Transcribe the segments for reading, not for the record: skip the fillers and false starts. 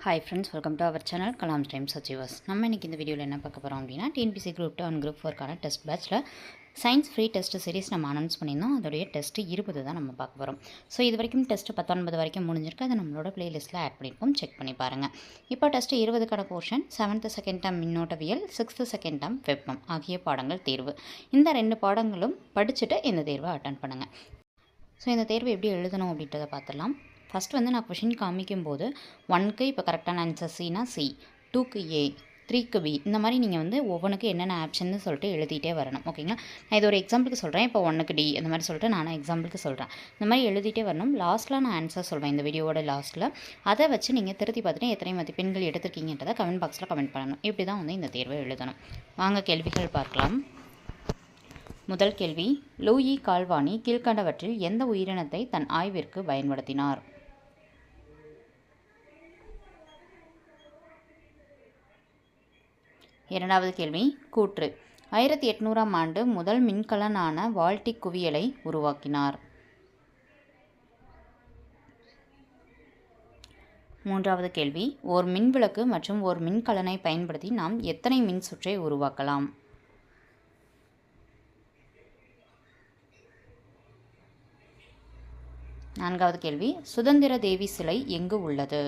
Hi friends, welcome to our channel Kalam times achievers. நம்ம இன்றைக்கி இந்த வீடியோவில் என்ன பார்க்க போகிறோம் அப்படின்னா, டிஎன்பிசி குரூப் 2 அண்ட் குரூப் 4க்கான டெஸ்ட் பேட்சில் சயின்ஸ் ஃப்ரீ டெஸ்ட் சீரிஸ் நம்ம அனௌன்ஸ் பண்ணியிருந்தோம். அதோடைய டெஸ்ட்டு 20 தான் நம்ம பார்க்க போகிறோம். ஸோ இது வரைக்கும் டெஸ்ட்டு 19 வரைக்கும் முடிஞ்சிருக்கு. அதை நம்மளோட பிளேலிஸ்ட்டில் ஆட் பண்ணியிருக்கோம், செக் பண்ணி பாருங்கள். இப்போ டெஸ்ட்டு 20க்கான போர்ஷன் 7th செகண்ட் டேர்ம் மின்னோட்டவியல், 6th செகண்ட் டேர்ம் வெப்பம் ஆகிய பாடங்கள் தேர்வு. இந்த 2 பாடங்களும் படிச்சுட்டு இந்த தேர்வை அட்டன் பண்ணுங்கள். ஸோ இந்த தேர்வு எப்படி எழுதணும் அப்படின்றத பார்த்துடலாம். ஃபஸ்ட் நான் கொஷின் காமிக்கும்போது 1க்கு இப்போ கரெக்டான ஆன்சர் சினா சி, 2க்கு ஏ, 3க்கு பி, இந்த மாதிரி நீங்கள் ஒவ்வொன்றுக்கு என்னென்ன ஆப்ஷன்னு சொல்லிட்டு எழுதிட்டே வரணும். ஓகேங்களா? நான் இது ஒரு எக்ஸாம்பிளுக்கு சொல்கிறேன். இப்போ 1க்கு டி அந்த மாதிரி சொல்லிட்டு நானும் எக்ஸாம்பிளுக்கு சொல்கிறேன். இந்த மாதிரி எழுதிட்டே வரணும். லாஸ்ட்டில் நான் ஆன்சர் சொல்வேன் இந்த வீடியோவோட லாஸ்ட்டில். அதை வச்சு நீங்கள் திருத்தி பார்த்துட்டு எத்தனை மதிப்பெண்கள் எடுத்திருக்கீங்கன்றதை கமெண்ட் பாக்ஸில் கமெண்ட் பண்ணணும். இப்படி தான் இந்த தேர்வை எழுதணும். வாங்க கேள்விகள் பார்க்கலாம். முதல் கேள்வி, லூயி கால்வானி கீழ்கண்டவற்றில் எந்த உயிரினத்தை தன் ஆய்விற்கு பயன்படுத்தினார்? இரண்டாவது கேள்வி, கூற்று. 1800ஆம் ஆண்டு முதல் மின்கலனான வால்டிக் குவியலை உருவாக்கினார். மூன்றாவது கேள்வி, ஓர் மின்விளக்கு மற்றும் ஓர் மின்கலனை பயன்படுத்தி நாம் எத்தனை மின் சுற்றை உருவாக்கலாம்? நான்காவது கேள்வி, சுதந்திர தேவி சிலை எங்கு உள்ளது?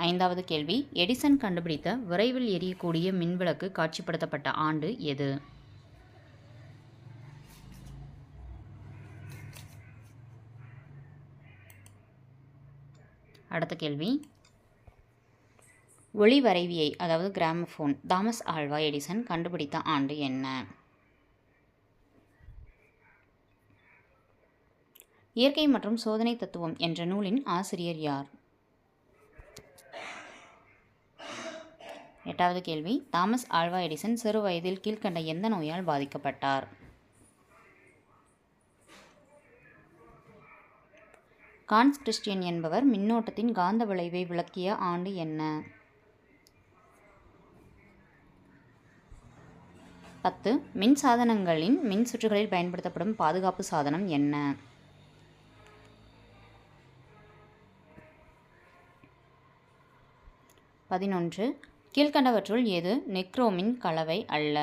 ஐந்தாவது கேள்வி, எடிசன் கண்டுபிடித்த விரைவில் எரியக்கூடிய மின்விளக்கு காட்சிப்படுத்தப்பட்ட ஆண்டு எது? அடுத்த கேள்வி, ஒளி வரைவியை அதாவது கிராமபோன் தாமஸ் ஆல்வா எடிசன் கண்டுபிடித்த ஆண்டு என்ன? இயற்கை மற்றும் சோதனை தத்துவம் என்ற நூலின் ஆசிரியர் யார்? எட்டாவது கேள்வி, தாமஸ் ஆல்வா எடிசன் சிறு வயதில் கீழ்கண்ட எந்த நோயால் பாதிக்கப்பட்டார்? கான்ஸ் கிறிஸ்டியன் என்பவர் மின்னோட்டத்தின் காந்த விளைவை விளக்கிய ஆண்டு என்ன? 10. மின் சாதனங்களின் மின் சுற்றுகளில் பயன்படுத்தப்படும் பாதுகாப்பு சாதனம் என்ன? 11. கீழ்கண்டவற்றுள் எது நெக்ரோமின் கலவை அல்ல?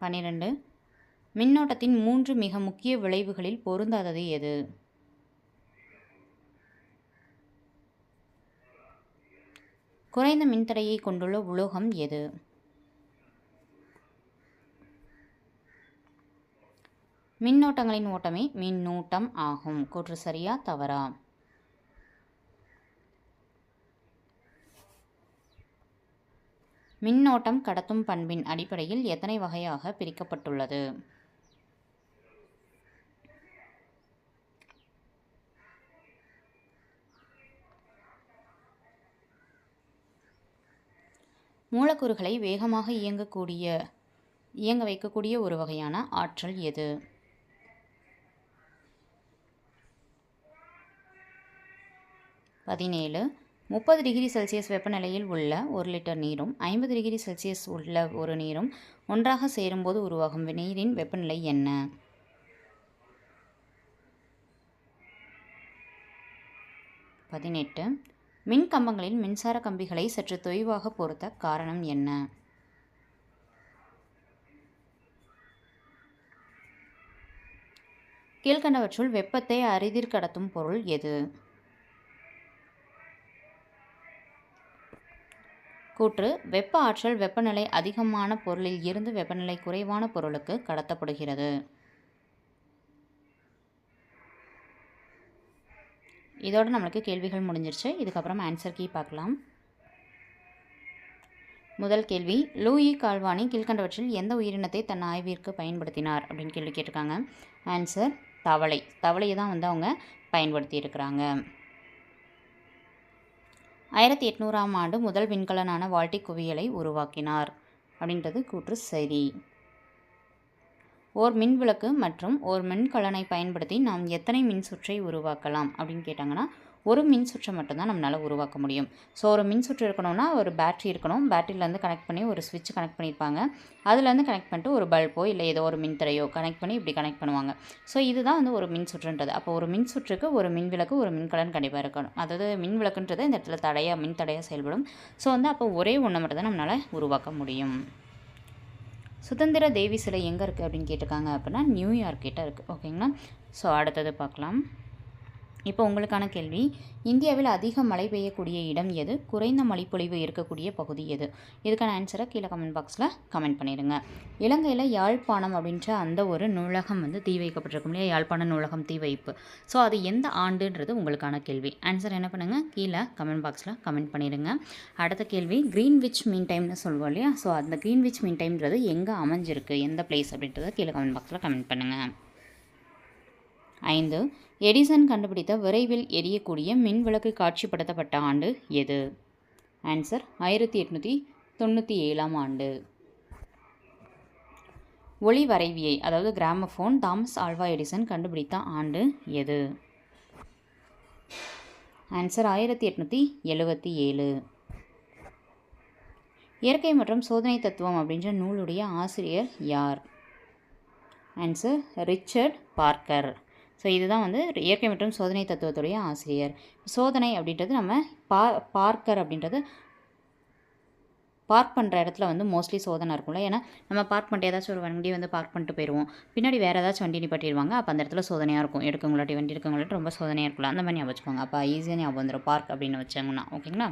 12. மின்னோட்டத்தின் 3 மிக முக்கிய விளைவுகளில் பொருந்தாதது எது? குறைந்த மின்தடையை கொண்டுள்ள உலோகம் எது? மின்னோட்டங்களின் ஓட்டமே மின்னூட்டம் ஆகும். கூற்று சரியா தவறா? மின்னோட்டம் கடத்தும் பண்பின் அடிப்படையில் எத்தனை வகையாக பிரிக்கப்பட்டுள்ளது? மூலக்கூறுகளை வேகமாக இயங்க வைக்கக்கூடிய ஒரு வகையான ஆற்றல் எது? 17. 30 டிகிரி செல்சியஸ் வெப்பநிலையில் உள்ள 1 லிட்டர் நீரும் 50 டிகிரி செல்சியஸ் உள்ள ஒரு நீரும் ஒன்றாக சேரும்போது உருவாகும் நீரின் வெப்பநிலை என்ன? 18. மின் கம்பங்களில் மின்சார கம்பிகளை சற்று தொய்வாக பொருத்த காரணம் என்ன? கீழ்கண்டவற்றுள் வெப்பத்தை அரிதில் கடத்தும் பொருள் எது? கூற்று. வெப்ப ஆற்றல் வெப்பநிலை அதிகமான பொருளில் இருந்து வெப்பநிலை குறைவான பொருளுக்கு கடத்தப்படுகிறது. இதோட நம்மளுக்கு கேள்விகள் முடிஞ்சிருச்சு. இதுக்கப்புறம் ஆன்சர் கீ பார்க்கலாம். முதல் கேள்வி, லூயி கால்வானி கீழ்கண்டவற்றில் எந்த உயிரினத்தை தன் ஆய்விற்கு பயன்படுத்தினார் அப்படின்னு கேள்வி கேட்டிருக்காங்க. ஆன்சர் தவளை. தவளையை தான் அவங்க பயன்படுத்தி இருக்கிறாங்க. 1800ஆம் ஆண்டு முதல் விண்கலனான வால்டிக் குவியலை உருவாக்கினார் அப்படின்றது கூற்று சரி. ஓர் மின்விளக்கு மற்றும் ஓர் மின்கலனை பயன்படுத்தி நாம் எத்தனை மின் சுற்றை உருவாக்கலாம் அப்படின்னு கேட்டாங்கன்னா ஒரு மின் சுற்றை மட்டும்தான் நம்மளால் உருவாக்க முடியும். ஸோ ஒரு மின் சுற்று இருக்கணும்னா ஒரு பேட்டரி இருக்கணும். பேட்டரியிலேருந்து கனெக்ட் பண்ணி ஒரு ஸ்விட்ச் கனெக்ட் பண்ணியிருப்பாங்க. அதுலேருந்து கனெக்ட் பண்ணிட்டு ஒரு பல்போ இல்லை ஏதோ ஒரு மின்தடையோ கனெக்ட் பண்ணி இப்படி கனெக்ட் பண்ணுவாங்க. ஸோ இதுதான் வந்து ஒரு மின் சுற்றுன்றது. அப்போ ஒரு மின் சுற்றுக்கு ஒரு மின் விளக்கு ஒரு மின்கலன் கண்டிப்பாக இருக்கணும். அதாவது மின் விளக்குன்றது இந்த இடத்துல மின் தடையாக செயல்படும். ஸோ வந்து அப்போ ஒரே ஒன்று மட்டும் தான் நம்மளால் உருவாக்க முடியும். சுதந்திர தேவி சிலை எங்கே இருக்குது அப்படின்னு கேட்டிருக்காங்க அப்படின்னா நியூயார்க் கிட்ட இருக்குது. ஓகேங்களா. ஸோ அடுத்தது பார்க்கலாம். இப்போ உங்களுக்கான கேள்வி, இந்தியாவில் அதிக மழை பெய்யக்கூடிய இடம் எது? குறைந்த மழைப்பொழிவு இருக்கக்கூடிய பகுதி எது? இதுக்கான ஆன்சரை கீழே கமெண்ட் பாக்ஸில் கமெண்ட் பண்ணிடுங்க. இலங்கையில் யாழ்ப்பாணம் அப்படின்ற அந்த ஒரு நூலகம் வந்து தீ வைக்கப்பட்டிருக்கும் இல்லையா, யாழ்ப்பாண நூலகம் தீ வைப்பு. ஸோ அது எந்த ஆண்டுன்றது உங்களுக்கான கேள்வி. ஆன்சர் என்ன பண்ணுங்கள், கீழே கமெண்ட் பாக்ஸில் கமெண்ட் பண்ணிடுங்க. அடுத்த கேள்வி, கிரீன்விச் மீன் டைம்னு சொல்லுவோம் இல்லையா, ஸோ அந்த கிரீன்விச் மீன் டைம்ன்றது எங்கே அமைஞ்சிருக்கு, எந்த பிளேஸ் அப்படின்றத கீழே கமெண்ட் பாக்ஸில் கமெண்ட் பண்ணுங்கள். 5. எடிசன் கண்டுபிடித்த விரைவில் எரியக்கூடிய மின் விளக்கு காட்சிப்படுத்தப்பட்ட ஆண்டு எது? ஆன்சர் 1897 ஆண்டு. ஒளி வரைவியை அதாவது கிராமஃபோன் தாமஸ் ஆல்வா எடிசன் கண்டுபிடித்த ஆண்டு எது? ஆன்சர் 1877. இயற்கை மற்றும் சோதனை தத்துவம் அப்படின்ற நூலுடைய ஆசிரியர் யார்? Answer Richard Parker. ஸோ இதுதான் வந்து இயற்கை மற்றும் சோதனை தத்துவத்துடைய ஆசிரியர். சோதனை அப்படின்றது நம்ம பார்க்கர் அப்படின்றது பார்க் பண்ணுற இடத்துல வந்து மோஸ்ட்லி சோதனை இருக்கும்ல. ஏன்னா நம்ம பார்க் பண்ணிட்டு ஏதாச்சும் ஒரு வண்டி வந்து பார்க் பண்ணிட்டு போயிடுவோம், பின்னாடி வேறு ஏதாச்சும் வண்டி நிப்பாட்டிடுவாங்க. அப்போ அந்த இடத்துல சோதனையாக இருக்கும். எடுக்கவங்களாட்டி வண்டி எடுக்கவங்களாட்டி ரொம்ப சோதனையாக இருக்கலாம். அந்த மாதிரி ஞாபகம் வச்சுக்கோங்க. அப்போ ஈஸியாக ஞாபகம் வந்துடும் பார்க் அப்படின்னு வச்சாங்கன்னா. ஓகேங்களா.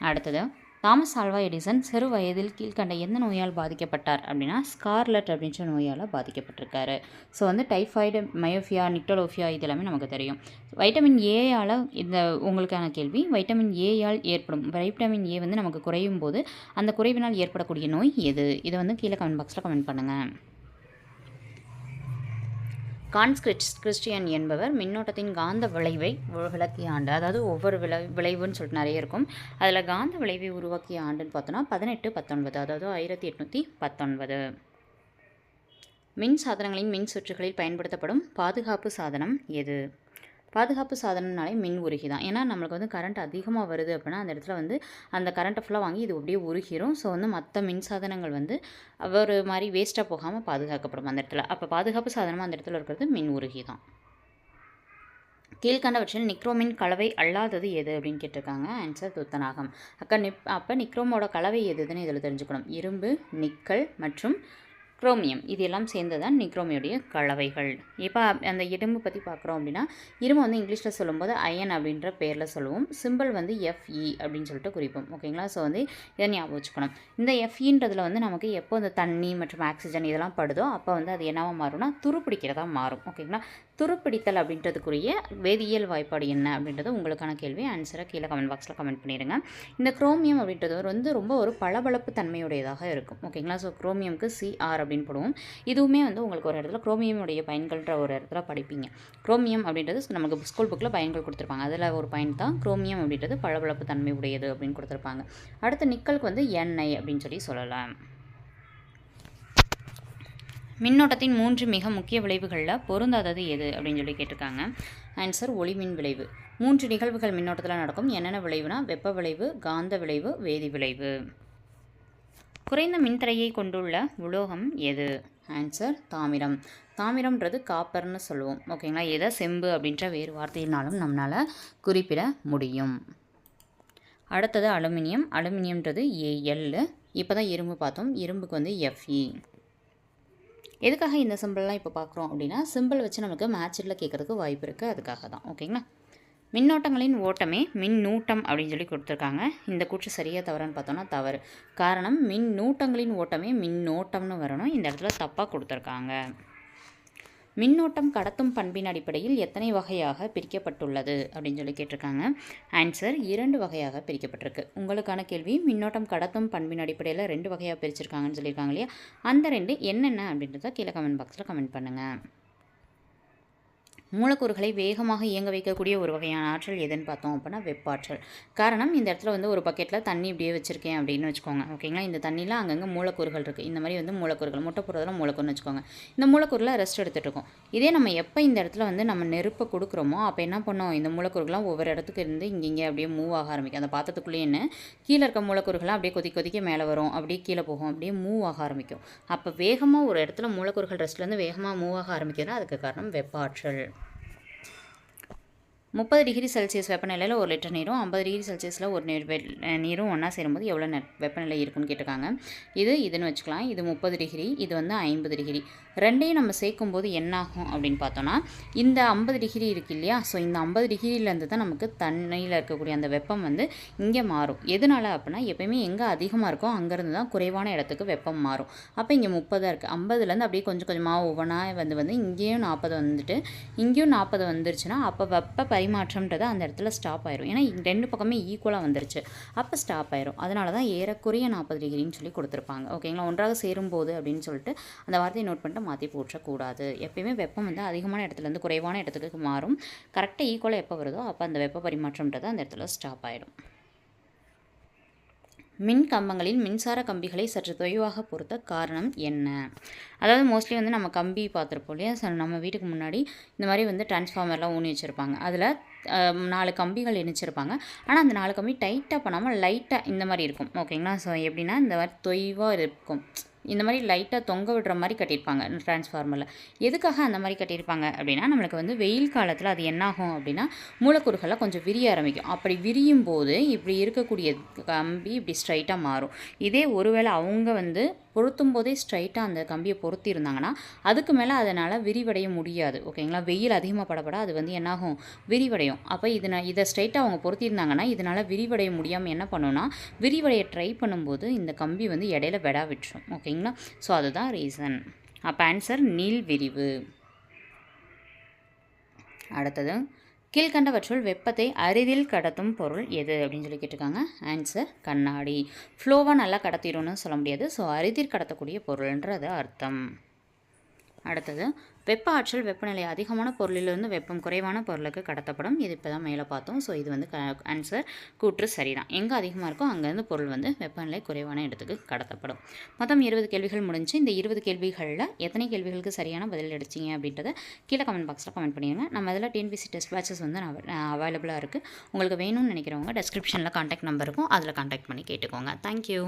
அடுத்தது, தாமஸ் ஆல்வா எடிசன் சிறு வயதில் கீழ்கண்ட எந்த நோயால் பாதிக்கப்பட்டார் அப்படின்னா ஸ்கார்லட் அப்படின்ற நோயால் பாதிக்கப்பட்டிருக்காரு. ஸோ வந்து டைஃபாய்டு, மயோஃபியா, நிக்டோலோஃபியா இது எல்லாமே நமக்கு தெரியும். வைட்டமின் ஏயால் இந்த உங்களுக்கான கேள்வி, வைட்டமின் ஏயால் ஏற்படும் வைட்டமின் ஏ வந்து நமக்கு குறையும் போது அந்த குறைவினால் ஏற்படக்கூடிய நோய் எது? இதை வந்து கீழே கமெண்ட் பாக்ஸில் கமெண்ட் பண்ணுங்கள். கான்ஸ் கிறிஸ்டியன் என்பவர் மின்னோட்டத்தின் காந்த விளைவை விளக்கிய ஆண்டு, அதாவது ஒவ்வொரு விளைவுன்னு சொல்லிட்டு நிறைய இருக்கும். அதில் காந்த விளைவை உருவாக்கிய ஆண்டுன்னு பார்த்தோன்னா 1819, அதாவது 1819. மின் சாதனங்களின் மின் சுற்றுகளில் பயன்படுத்தப்படும் பாதுகாப்பு சாதனம் எது? பாதுகாப்பு சாதனம்னாலே மின் உருகி தான். ஏன்னா நம்மளுக்கு வந்து கரண்ட் அதிகமாக வருது அப்படின்னா அந்த இடத்துல வந்து அந்த கரண்ட்டை ஃபுல்லாக வாங்கி இது அப்படியே உருகிரும். ஸோ வந்து மற்ற மின் சாதனங்கள் வந்து ஒரு மாதிரி வேஸ்ட்டாக போகாமல் பாதுகாக்கப்படும் அந்த இடத்துல. அப்போ பாதுகாப்பு சாதனமாக அந்த இடத்துல இருக்கிறது மின் உருகி தான். கீழ்கண்டவற்றில் நிக்ரோமின் கலவை அல்லாதது எது அப்படின்னு கேட்டிருக்காங்க. ஆன்சர் துத்தநாகம். அப்போ நிக்ரோமோட கலவை எதுன்னு இதில் தெரிஞ்சுக்கணும். இரும்பு, நிக்கல் மற்றும் குரோமியம் இது எல்லாம் சேர்ந்து தான் நிக்ரோமியோடைய கலவைகள். இப்போ அந்த இரும்பு பற்றி பார்க்குறோம் அப்படின்னா இரும்பு வந்து இங்கிலீஷில் சொல்லும்போது அயன் அப்படின்ற பேரில் சொல்லுவோம். சிம்பிள் வந்து FE அப்படின்னு சொல்லிட்டு குறிப்போம். ஓகேங்களா. ஸோ வந்து இதை ஞாபகம் வச்சுக்கணும். இந்த FEன்றதில் வந்து நமக்கு எப்போ இந்த தண்ணி மற்றும் ஆக்சிஜன் இதெல்லாம் படுதோ அப்போ வந்து அது என்னவாக மாறும்னா துருப்பிடிக்கிறதா மாறும். ஓகேங்களா. துருப்பிடித்தல் அப்படின்றதுக்குரிய வேதியியல் வாய்ப்பாடு என்ன அப்படின்றது உங்களுக்கான கேள்வி. ஆன்சரை கீழே கமெண்ட் பாக்ஸில் கமெண்ட் பண்ணிடுங்க. இந்த குரோமியம் அப்படின்றது வந்து ரொம்ப ஒரு பளபளப்பு தன்மையுடையதாக இருக்கும். ஓகேங்களா. ஸோ குரோமியமுக்கு CR அப்படின்னு போடுவோம். இதுவுமே வந்து உங்களுக்கு ஒரு இடத்துல குரோமியமுடைய பயன்கள்ன்ற ஒரு இடத்துல படிப்பீங்க. குரோமியம் அப்படின்றது நமக்கு ஸ்கூல் புக்கில் பயன்கள் கொடுத்துருப்பாங்க. அதில் ஒரு பயன் தான் குரோமியம் அப்படின்றது பளபளப்பு தன்மை உடையது அப்படின்னு கொடுத்துருப்பாங்க. அடுத்து நிக்கலுக்கு வந்து NI அப்படின்னு சொல்லலாம். மின்னோட்டத்தின் 3 மிக முக்கிய விளைவுகளில் பொருந்தாதது எது அப்படின்னு கேட்டிருக்காங்க. ஆன்சர் ஒளிமின் விளைவு. 3 நிகழ்வுகள் மின்னோட்டத்தில் நடக்கும். என்னென்ன விளைவுனா வெப்ப விளைவு, காந்த விளைவு, வேதி விளைவு. குறைந்த மின்தடையை கொண்டுள்ள உலோகம் எது? ஆன்சர் தாமிரம். தாமிரம்ன்றது காப்பர்னு சொல்லுவோம். ஓகேங்களா. எதை செம்பு அப்படின்ற வேறு வார்த்தையினாலும் நம்மளால் குறிப்பிட முடியும். அடுத்தது அலுமினியம். அலுமினியம்ன்றது AL. இப்போ தான் இரும்பு பார்த்தோம். இரும்புக்கு வந்து FE. எதுக்காக இந்த சிம்பிள்லாம் இப்போ பார்க்குறோம் அப்படின்னா சிம்பிள் வச்சு நமக்கு மேட்சில் கேட்குறதுக்கு வாய்ப்பு இருக்குது. அதுக்காக தான். ஓகேங்களா. மின்னோட்டங்களின் ஓட்டமே மின்னூட்டம் அப்படின்னு கொடுத்துருக்காங்க. இந்த கூற்று சரியாக தவறான்னு பார்த்தோன்னா தவறு. காரணம் மின்னூட்டங்களின் ஓட்டமே மின்னோட்டம்னு வரணும். இந்த இடத்துல தப்பாக கொடுத்துருக்காங்க. மின்னோட்டம் கடத்தும் பண்பின் அடிப்படையில் எத்தனை வகையாக பிரிக்கப்பட்டுள்ளது அப்படின்னு கேட்டிருக்காங்க. ஆன்சர் 2 வகையாக பிரிக்கப்பட்டிருக்கு. உங்களுக்கான கேள்வி, மின்னோட்டம் கடத்தும் பண்பின் அடிப்படையில் 2 வகையாக பிரிச்சிருக்காங்கன்னு சொல்லியிருக்காங்க இல்லையா, அந்த 2 என்னென்ன அப்படின்றத கீழே கமெண்ட் பாக்ஸில் கமெண்ட் பண்ணுங்கள். மூலக்கூறுகளை வேகமாக இயங்க வைக்கக்கூடிய ஒரு வகையான ஆற்றல் எதுன்னு பார்த்தோம் அப்படின்னா வெப்பாற்றல். காரணம், இந்த இடத்துல வந்து ஒரு பக்கெட்டில் தண்ணி இப்படியே வச்சுருக்கேன் அப்படின்னு வச்சுக்கோங்க. ஓகேங்களா, இந்த தண்ணியில் அங்கங்கே மூலக்கூறுகள் இருக்குது. இந்த மாதிரி வந்து மூலக்கூறுகள் முட்டை போடுறதுல மூலக்கூறுன்னு வச்சுக்கோங்க. இந்த மூலக்கூறில் ரெஸ்ட் எடுத்துகிட்டு இருக்கோம். இதே நம்ம எப்போ இந்த இடத்துல வந்து நம்ம நெருப்பை கொடுக்குறோமோ அப்போ என்ன பண்ணோம், இந்த மூலக்கூறுகள்லாம் ஒவ்வொரு இடத்துக்கு இருந்து இங்கே அப்படியே மூவ் ஆக ஆரம்பிக்கும். அந்த பாத்திரத்துக்குள்ளேயே கீழே இருக்க மூலக்கூறுகள்லாம் அப்படியே கொதிக்க மேலே வரும், அப்படியே கீழே போகும், அப்படியே மூவ் ஆக ஆரம்பிக்கும். அப்போ வேகமாக ஒரு இடத்துல மூலக்கூறுகள் ரெஸ்ட்லேருந்து வேகமாக மூவ் ஆக ஆரம்பிக்கிறதுனா அதுக்கு காரணம் வெப்பாற்றல். 30 டிகிரி செல்சியஸ் வெப்பநிலையில் 1 லிட்டர் நீரும் 50 டிகிரி செல்சியஸில் ஒரு நீரும் ஒன்றா சேரும்போது எவ்வளோ வெப்பநிலை இருக்குன்னு கேட்டிருக்காங்க. இதுன்னு வச்சுக்கலாம். இது 30 டிகிரி, இது வந்து 50 டிகிரி. ரெண்டையும் நம்ம சேர்க்கும்போது என்னாகும் அப்படின்னு பார்த்தோன்னா, இந்த 50 டிகிரி இருக்குது இல்லையா, ஸோ இந்த 50 டிகிரியிலேருந்து தான் நமக்கு தண்ணியில் இருக்கக்கூடிய அந்த வெப்பம் வந்து இங்கே மாறும். எதனால் அப்படின்னா, எப்போயுமே எங்கே அதிகமாக இருக்கோ அங்கேருந்து தான் குறைவான இடத்துக்கு வெப்பம் மாறும். அப்போ இங்கே 30 இருக்குது. 50லேருந்து அப்படியே கொஞ்சம் கொஞ்சமாக ஒவ்வொன்றா வந்து இங்கேயும் 40 வந்துட்டு இங்கேயும் 40 வந்துருச்சுன்னா அப்போ வெப்ப பரிமாற்றம்ன்றது அந்த இடத்துல ஸ்டாப் ஆயிரும். ஏன்னா ரெண்டு பக்கமே ஈக்குவலாக வந்துருச்சு, அப்போ ஸ்டாப் ஆயிரும். அதனால தான் ஏறக்குறைய 40 டிகிரின்னு சொல்லி கொடுத்துருப்பாங்க. ஓகேங்களா, ஒன்றாக சேரும்போது அப்படின்னு சொல்லிட்டு அந்த வார்த்தையை நோட் பண்ணிட்டு மாற்றி போற்றக்கூடாது. எப்பயுமே வெப்பம் வந்து அதிகமான இடத்துலேருந்து குறைவான இடத்துக்கு மாறும். கரெக்டாக ஈக்குவலாக எப்போ வருதோ அப்போ அந்த வெப்ப பரிமாற்றம்ன்றது அந்த இடத்துல ஸ்டாப் ஆயிடும். மின் கம்பங்களில் மின்சார கம்பிகளை சற்று தொய்வாக பொறுத்த காரணம் என்ன? அதாவது மோஸ்ட்லி வந்து நம்ம கம்பி பார்த்துருப்போம் இல்லையா, நம்ம வீட்டுக்கு முன்னாடி இந்த மாதிரி வந்து டிரான்ஸ்ஃபார்மர்லாம் ஊனி வச்சுருப்பாங்க. அதில் 4 கம்பிகள் இணைச்சிருப்பாங்க. ஆனால் அந்த 4 கம்பி டைட்டாக பண்ணாமல் லைட்டாக இந்த மாதிரி இருக்கும். ஓகேங்களா, ஸோ எப்படின்னா இந்த மாதிரி தொய்வாக இருக்கும். இந்த மாதிரி லைட்டாக தொங்க விடுற மாதிரி கட்டியிருப்பாங்க டிரான்ஸ்ஃபார்மரில். எதுக்காக அந்த மாதிரி கட்டியிருப்பாங்க அப்படின்னா, நம்மளுக்கு வந்து வெயில் காலத்தில் அது என்னாகும் அப்படின்னா மூலக்கூறுகள்லாம் கொஞ்சம் விரிய ஆரம்பிக்கும். அப்படி விரியும் போது இப்படி இருக்கக்கூடிய கம்பி இப்படி ஸ்ட்ரைட்டாக மாறும். இதே ஒருவேளை அவங்க வந்து பொருத்தும் போதே ஸ்ட்ரைட்டாக அந்த கம்பியை பொருத்தி இருந்தாங்கன்னா அதுக்கு மேலே அதனால் விரிவடைய முடியாது. ஓகேங்களா, வெயில் அதிகமாக படப்பட அது வந்து என்னாகும், விரிவடையும். அப்போ இதை ஸ்ட்ரைட்டாக அவங்க பொருத்தியிருந்தாங்கன்னா இதனால் விரிவடைய முடியாமல் என்ன பண்ணுன்னா, விரிவடைய ட்ரை பண்ணும்போது இந்த கம்பி வந்து இடையில வெடா விட்டுரும். ஓகேங்களா, ஸோ அதுதான் ரீசன். அப்போ ஆன்சர் நீள் விரிவு. அடுத்தது, கீழ்கண்டவற்றுள் வெப்பத்தை அரிதில் கடத்தும் பொருள் எது அப்படின்னு சொல்லி கேட்டிருக்காங்க. ஆன்சர் கண்ணாடி. ஃப்ளோவாக நல்லா கடத்திடும்னு சொல்ல முடியாது, ஸோ அரிதில் கடத்தக்கூடிய பொருள்ன்றது அர்த்தம். அடுத்தது, வெப்ப ஆற்றல் வெப்பநிலை அதிகமான பொருளிலிருந்து வெப்பம் குறைவான பொருளுக்கு கடத்தப்படும். இது இப்போ தான் மேலே பார்த்தோம். ஸோ இது வந்து ஆன்சர் கூற்று சரிதான். எங்கே அதிகமாக இருக்கோ அங்கேருந்து பொருள் வந்து வெப்பநிலை குறைவான இடத்துக்கு கடத்தப்படும். மொத்தம் 20 கேள்விகள் முடிஞ்சு. இந்த 20 கேள்விகளில் எத்தனை கேள்விகளுக்கு சரியான பதில் அடிச்சிங்க அப்படின்றத கீழே கமெண்ட் பாக்ஸில் கமெண்ட் பண்ணிடுங்க. நம்ம இதில் டிஎன்பிஎஸ்சி டெஸ்ட் பேட்சஸ் வந்து அவைலபிளாக இருக்குது. உங்களுக்கு வேணும்னு நினைக்கிறவங்க டிஸ்கிரிப்ஷனில் கான்டாக்ட் நம்பர் இருக்கும், அதில் கான்டாக்ட் பண்ணி கேட்டுக்கோங்க. தேங்க்யூ.